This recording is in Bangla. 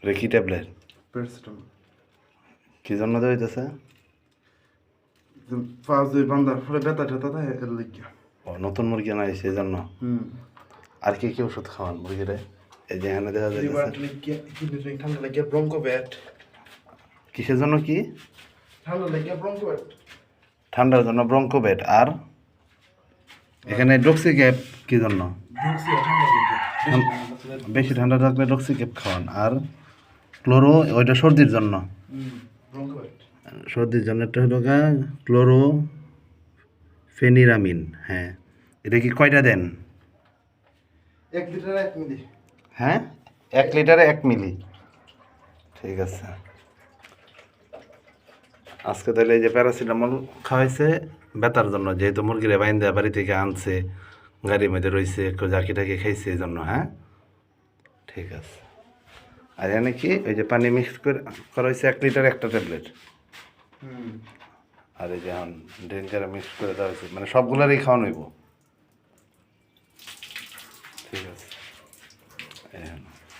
এটা কি ট্যাবলেট? প্যারাসিটামল। কি জন্য দেওয়া হইতেছে? ফার্স্ট দুই বান্দার পরে ব্যথা ট্যাথা থাকে এর লিগা। ও নতুন মুরগি নাই সেই জন্য। আর কি কি ওষুধ খাওয়ান মুরগিরে? এই যে এখানে দেখা লিভার যাইতেছে। লিগা কিডনি ঠান্ডা লাগে ব্রঙ্কোপ্যাট। কিসের জন্য কি? ঠান্ডা লাগে ব্রঙ্কোপ্যাট। ঠান্ডার জন্য ব্রঙ্কোবেট। আর এখানে ডক্সিক্যাপ কি জন্য? ঠান্ডা লাগে বেশি ঠান্ডা থাকলে ডক্সিক্যাপ খাওয়ান। আর ক্লোরো ওইটা সর্দির জন্য। ব্রঙ্কোপ্যাট। সর্দির জন্য একটা হলো ক্লোরো ফেনিরামিন। হ্যাঁ, এটা কি কয়টা দেন? 1 লিটার 1 মিলি। হ্যাঁ, 1 লিটারে 1 মিলি। ঠিক আছে। আজকে তাহলে এই যে প্যারাসিটামল খাওয়াইছে ব্যথার জন্য, যেহেতু মুরগিরে বাইন্দা বাড়ি থেকে আনছে, গাড়ির মধ্যে রয়েছে, একটু জাকি টাকি খাইছে এই জন্য। হ্যাঁ, ঠিক আছে। আর এখানে কি ওই যে পানি মিক্স করে করা হয়েছে 1 লিটার একটা ট্যাবলেট। আর এই যে এখন ড্রিঙ্কারে মিক্স করে দেওয়া হয়েছে, মানে সবগুলারই খাওয়ানো হইব।